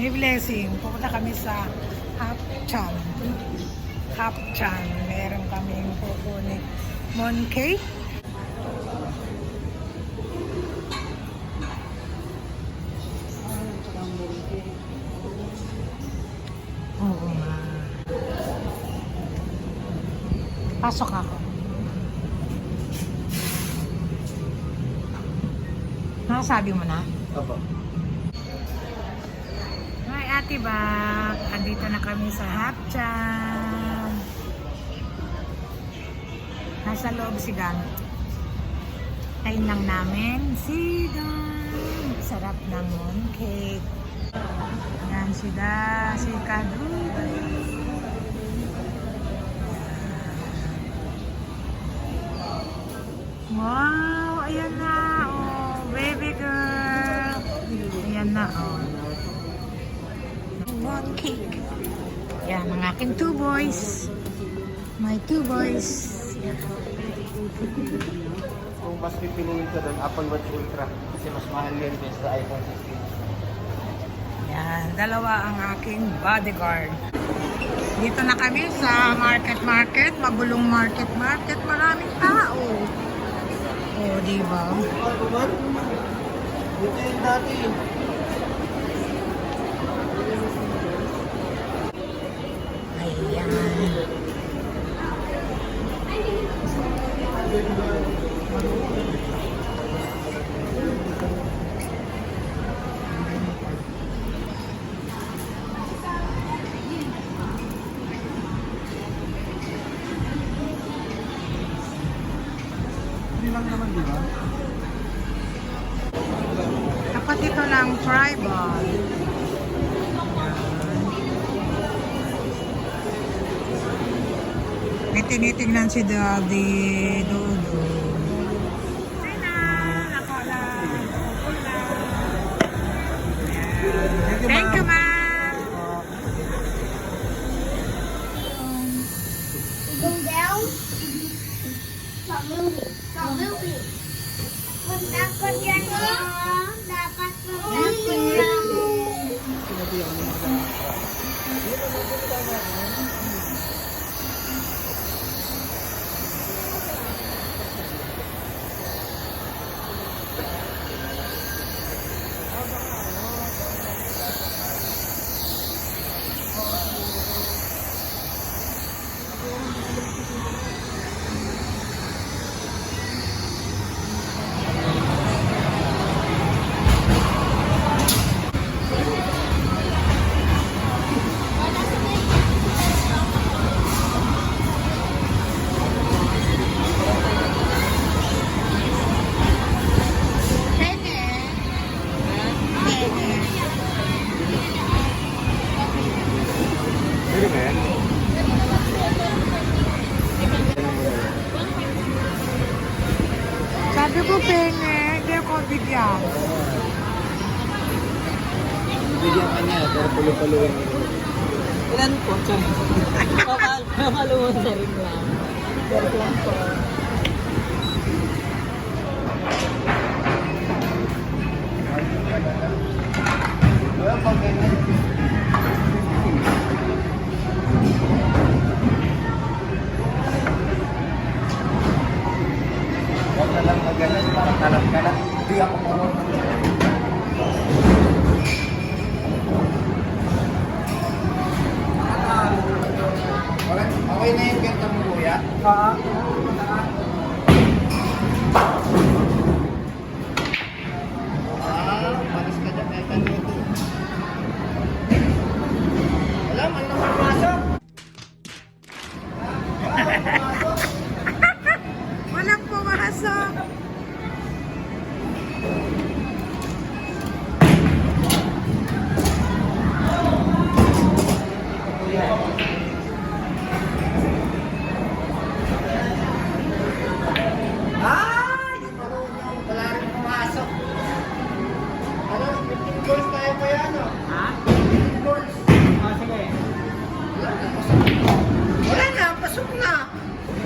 May blessing. Pupunta kami sa Hapchan. Hapchan. Meron kaming kukunin mooncake. Oo nga. Pasok ako. Nakasabi mo na? Opo. Hi, Ate Bak. Andito na kami sa Hapchan. Nasa loob si Gan. Kain lang namin si Gan. Sarap ng mooncake. Yan si Kadrudy. Wow, ayan na. Oh, baby girl. Ayan na, oh. Mooncake. Yan, ang aking 2 boys. My 2 boys. Yan. Kung mas pipiliin ko doon, Apple Watch Ultra. Kasi mas mahal yun kaysa sa iPhone 16. Yan, dalawa ang aking bodyguard. Dito na kami sa market. Magulong market. Maraming tao. Oh, diba? Ano man? Dito yung dati. Ayan. Hindi lang naman, di ba? Dapat ito lang tribal. May tinitingnan si Daddy Dodo. Thank you, ma'am. Go down. Stop moving. Stop moving. Punta ko dyan mo. Dapat moving lang. Pwede ba yan? Sabi ko, penge. Hindi ako bigyan. Bigyan ka niya, pero palo-paloin mo. Ilan po? Makaluwan na rin lang. Pero lang po. Wala pang ganyan. Huwag na lang magalan, parang kalat ka na. Hindi ako marunong. Okay na yung ganda mo, kuya? Malis ka dyan, kaya kanito. Wala, man na pumasok. Walang pumasok. Hindi marunong. Wala rin pumasok. Ano, 15 goals tayo pa yan, no? Ha? 15 goals. Sige. Wala na, pasok na.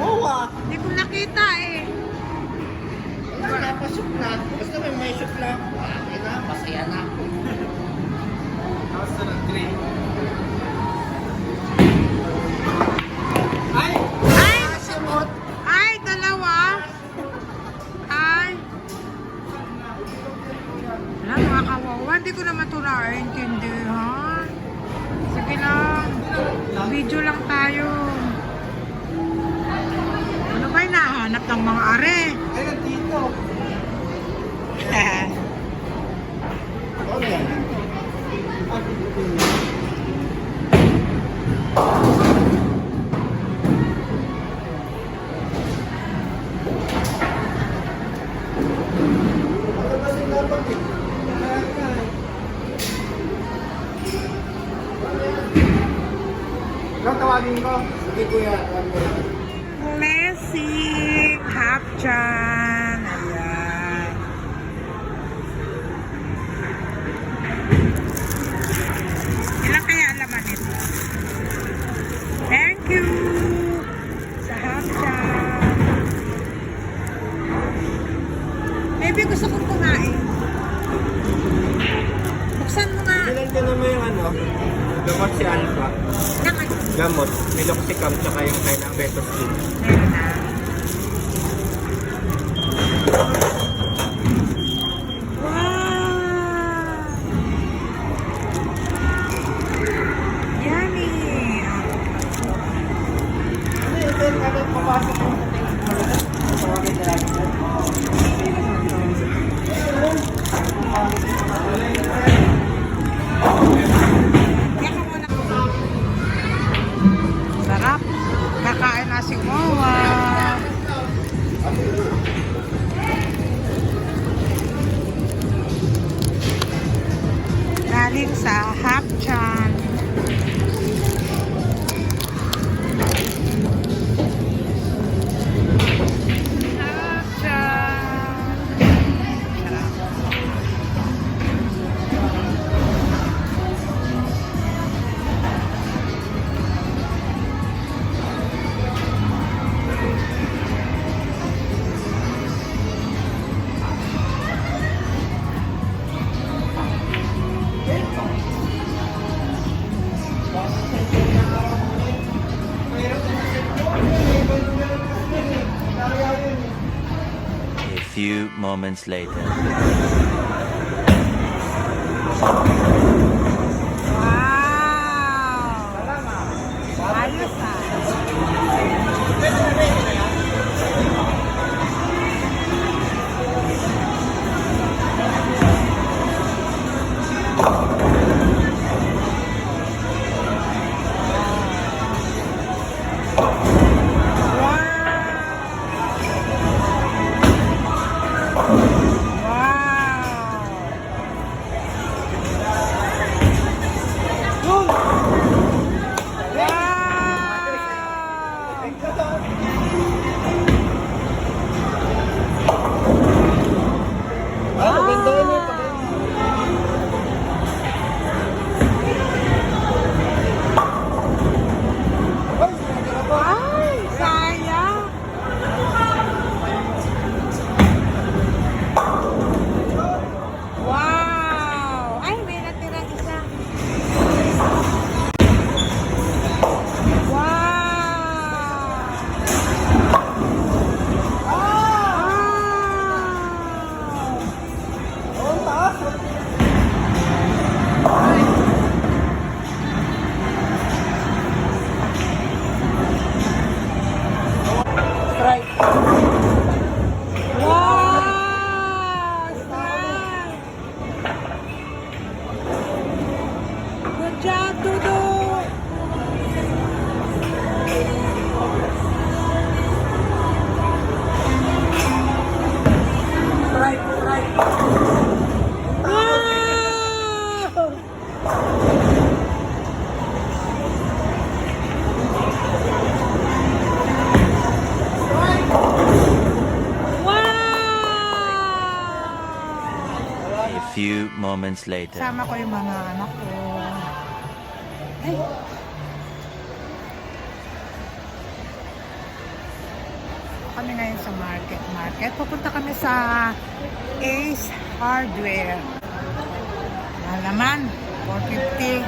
Oo ah. Hindi ko nakita eh. Wala na, pasok na. Basta may shoot lang. Okay na, masaya na. Ay! Ay! Simot! Ay, dalawa. Ay. Wala, mga kawawa. Hindi ko naman ito naiintindihan. Sige lang. Video lang tayo. Ano ba yung nahanap ng mga are? Ay, nandito. Ano yan? Ano ba sinabi? Ano tawagin ko? Sige kuya, tawagin ko. Blessing. Hapchan. Ayan. Ilan kaya alaman nito? Thank you. Sa Hapchan. Maybe gusto kong kumain. Buksan mo nga. Ilan ka naman yung ano? Gamot si Alpha. Nakag. Gamot. Meloxicam tsaka yung kailang Betostin. Meron na. Wow! Yummy! Ano yun? Ano papasok yung tawagin na lang. Yan ka muna. Sarap. Kakain na si Wawa. Galing sa Hapchan. Hapchan. Sarap. A few moments later. Wow! Ayos ah. Ano, ganda yun yung Ay, sayang. Wow! Ay, may natira isa. Wow! strike. Wow! Strike! Good job, Dudu! Strike, strike. Wow! Wow! A few moments later. Sama ko yung mga anak ko. Ay! Kami ngayon sa market. Pupunta kami sa Ace Hardware. Na naman, 450.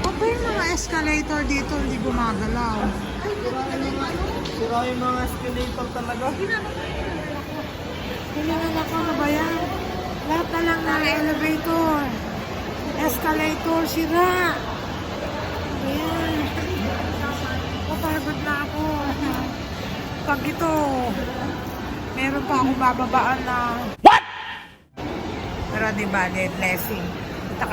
Apa yung mga escalator dito hindi gumagalaw? Sira yung mga escalator talaga. Kailangan ako na ba yan? Lahat na lang ng elevator. Escalator, sira. Ayan. Kapagod na ako. Pag ito, meron pa akong bababaan na... What? Pero di ba, blessing. Pupunta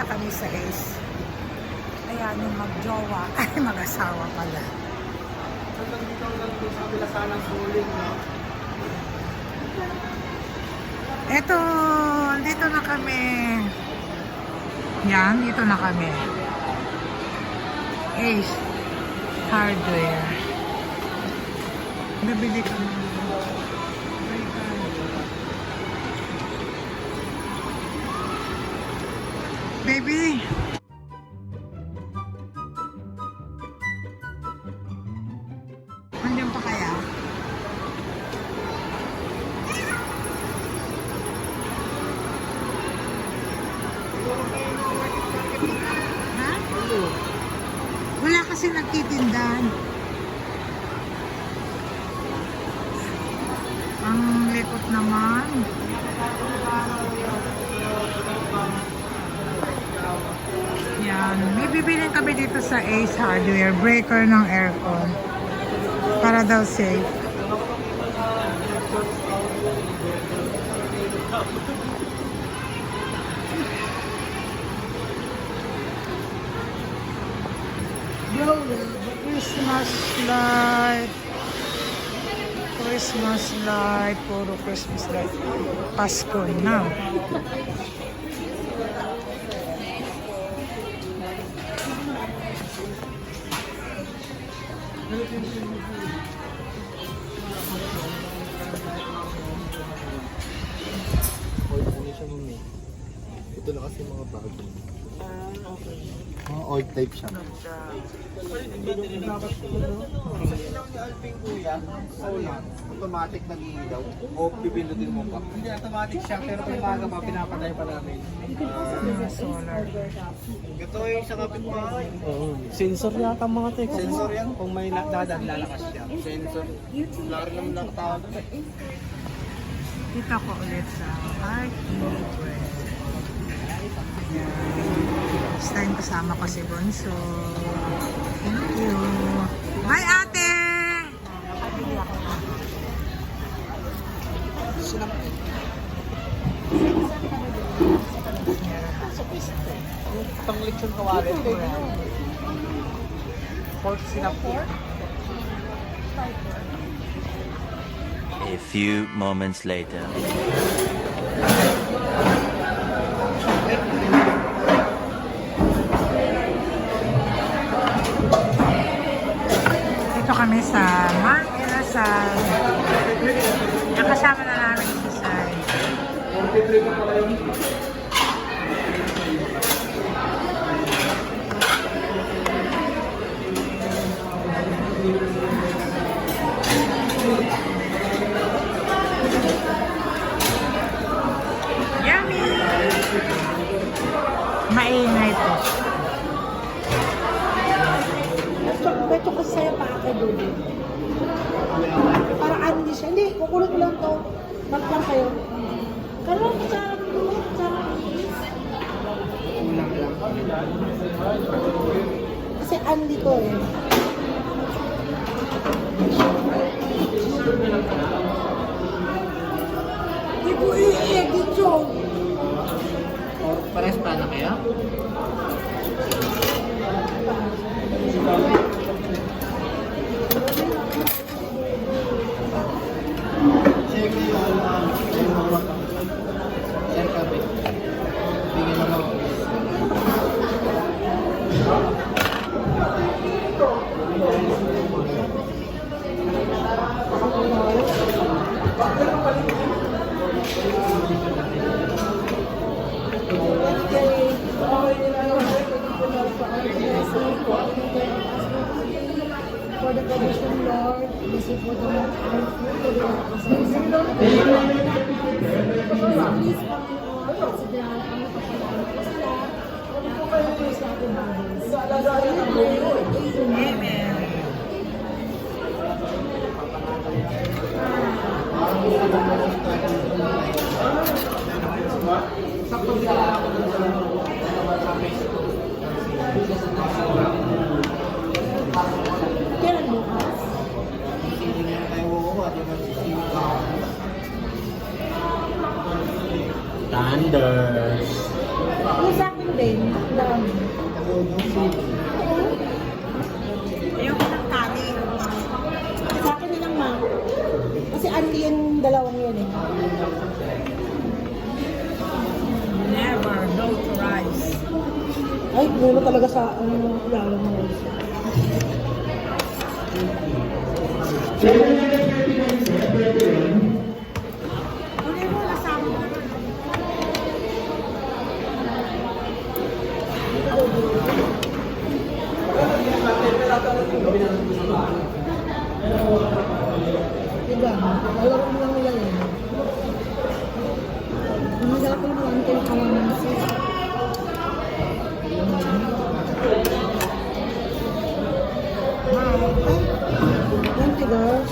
kami sa Ace. Ayan yung magjowa. Ay, mag-asawa pala. Hanggang dito sa kabila sanang suling, no? Eto, dito na kami. Yan, dito na kami. Ace Hardware. Bibili kami. Baby! Andiyan pa kaya? Ha? Wala kasi nagtitindahan. Ang likot naman. Yan. May bibilin kami dito sa Ace Hardware. Breaker ng aircon. Para daw safe. Yo, Christmas light. Christmas light. Puro Christmas light. Pasko na. Ito na kasi mga bago. Mga old type siya. Automatic nag-iilaw. O pipindutin mo pa. Hindi automatic siya, pero kung umaga pinapatay pa namin. Solar. Ito yung sa kapitbahay. Sensor yata mga tek. Sensor yan. Kung may dadan, lalakas siya. Sensor. Lari naman nakatawag. Kita ko ulit sa Hardware. This time kasama ko si Bonso. Thank you. Bye, ate! Nakabili ako na. Pang-lechon kawali. Pork sinapor. A few moments later. Dito kami sa Marquez sa nakasama na namin si Sai. Yummy! Maingay to. Ito kasi sa'yo pa kay Dudu. Para hindi siya. Hindi, kukulit ko lang to. Mag-lang kayo. Karoon ko sa harap ko. Sa harap ko. Kasi Andy ko eh. Hindi ko iiyak dito. Pares pa na kaya? for the provision, Lord. Bless you for the our food, for the Please, Panginoon, consider ang kapalaran ko sa lahat. Kami po kayo po sa ating bagay. Amen. Kailan bukas? Hindi nga tayo kukuha, di ba? Thunders. Yung sa akin din, ang dami. Yung pinagkanin. Sa akin din ang ma. Kasi anti yung dalawang yun eh. Never no to rice. Ay, muna talaga sa lalo mo. Kunin mo kasama mo. Diba? Alam mo lang nila yun. Masarap yung mga anti yung kalamansi. Thank you, girls.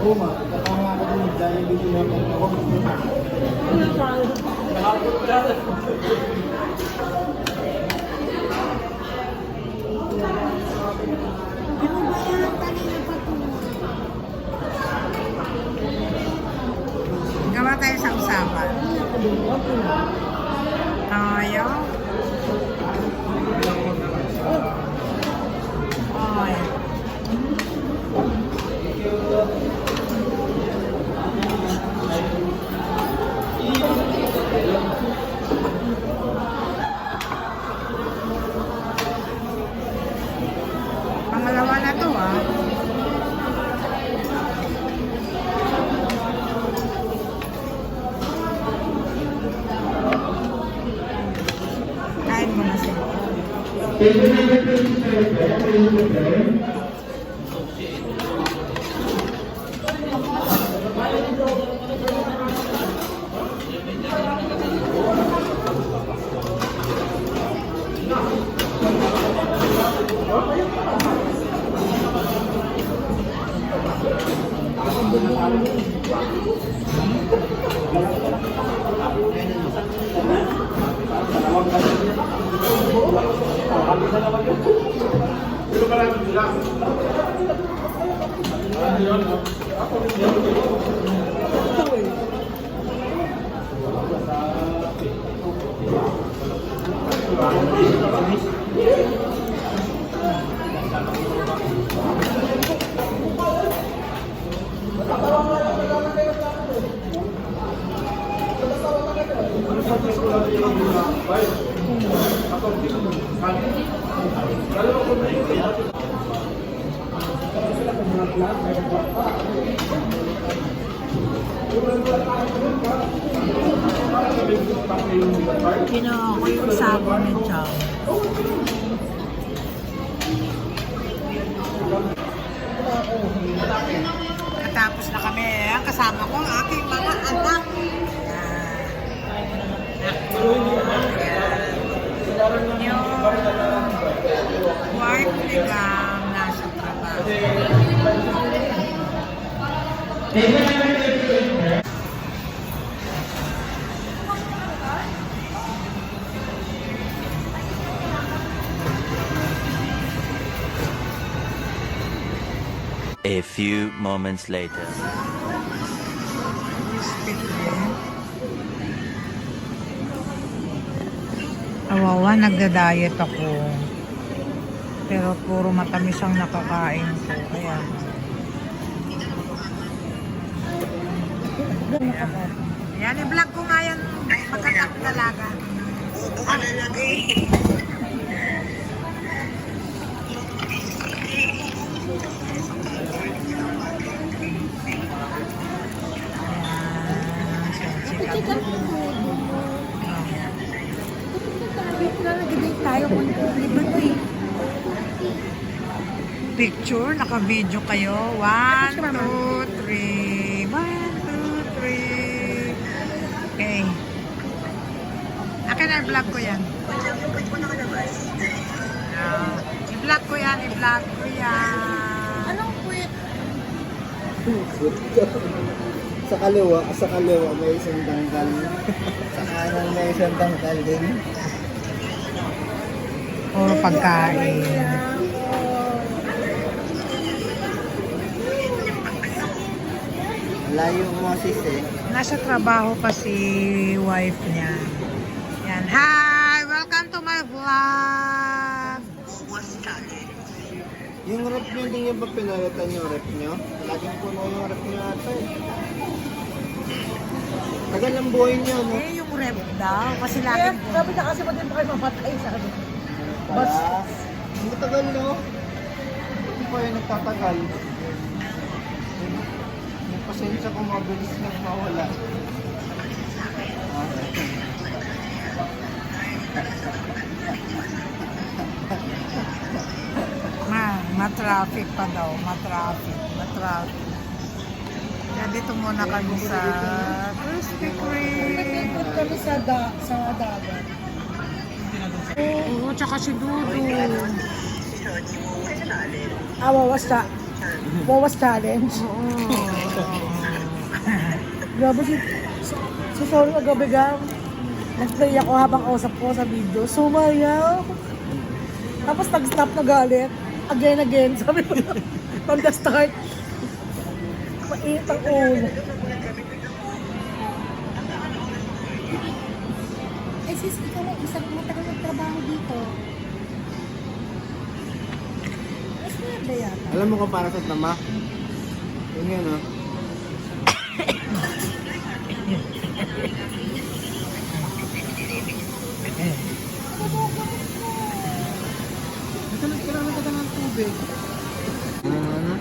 Oo, ma. Katama ako dun. Dahil dito na ako. Ano pa? Ano ba yan? Kanina pa ito. Gawa tayo sa usapan. Tayo. Ay. Pangalawa na to ah. Kain mo na siya. Kinuha ko yung sabon ni Chow. Natapos na kami. Kasama ko ang aking mga anak. Yung wife nilang nasa trabaho. A few moments later. Awawa, nagda-diet ako. Pero puro matamis ang nakakain ko. Kaya, yan, i-vlog ko nga yan. Pagkatapos dalaga. Ang lalaki. picture, naka-video kayo. 1, 2, 3. 1, 2, 3. Okay. Akin na i-vlog ko yan. I-vlog ko yan, i-vlog ko yan. Anong quit? Sa kaliwa may isang tangkal. Sa kanan may isang tangkal din. Puro pagkain. Layo mo sis eh. Nasa trabaho pa si wife niya. Yan. Hi! Welcome to my vlog! Yung rep nyo, hindi nyo ba pinalitan yung rep nyo? Laging puno yung rep nyo ata eh. Tagal ang buhay nyo, no? Eh, yung rep daw. Kasi Kaya, lagi po. sabi niya kasi ba din pa kayo mamatay sa akin? Pala. Ang matagal, no? Hindi pa yung nagtatagal. May pasensya kung mabilis nang mawala. Ma-traffic pa daw. Ma-traffic. Kaya dito muna kami sa Krispy Kreme. Nag-ikot kami sa dagat. Oo, tsaka si Dudu. Wawas challenge. Grabe si sorryagabi gang. Nag-play ako habang kausap ko sa video. Sumayaw. Tapos nag-stop na galit. Again. Sabi ko from the start. Mainit ang ulo. Eh sis, ikaw lang isang matagal nagtrabaho dito. Mas maganda yata. Alam mo kung para sa tama? Yun yan, no? Kailangan ka ng tubig. Ano?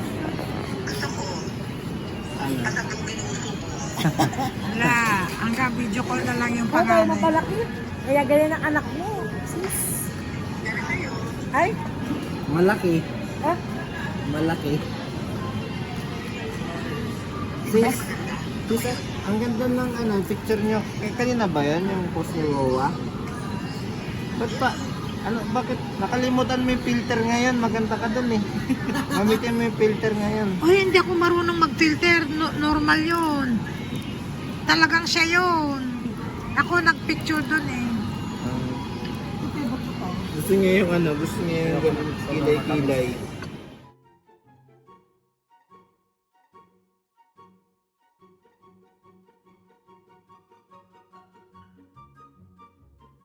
Wala. Hanggang video call na lang yung Tayo panganay. mapalaki. Kaya ganyan ang anak mo. Sis. Ay? Malaki. Ha? Malaki. Sis, ang ganda ng picture nyo. Kanina ba yan, yung post ni Wawa? Ba't pa? Bakit? Nakalimutan mo yung filter ngayon. Maganda ka dun eh. Gamitin mo yung filter ngayon. Uy, hindi ako marunong mag-filter. Normal yun. Talagang siya yun. Ako nagpicture dun eh. Gusto niya yung gusto niya yung kilay-kilay.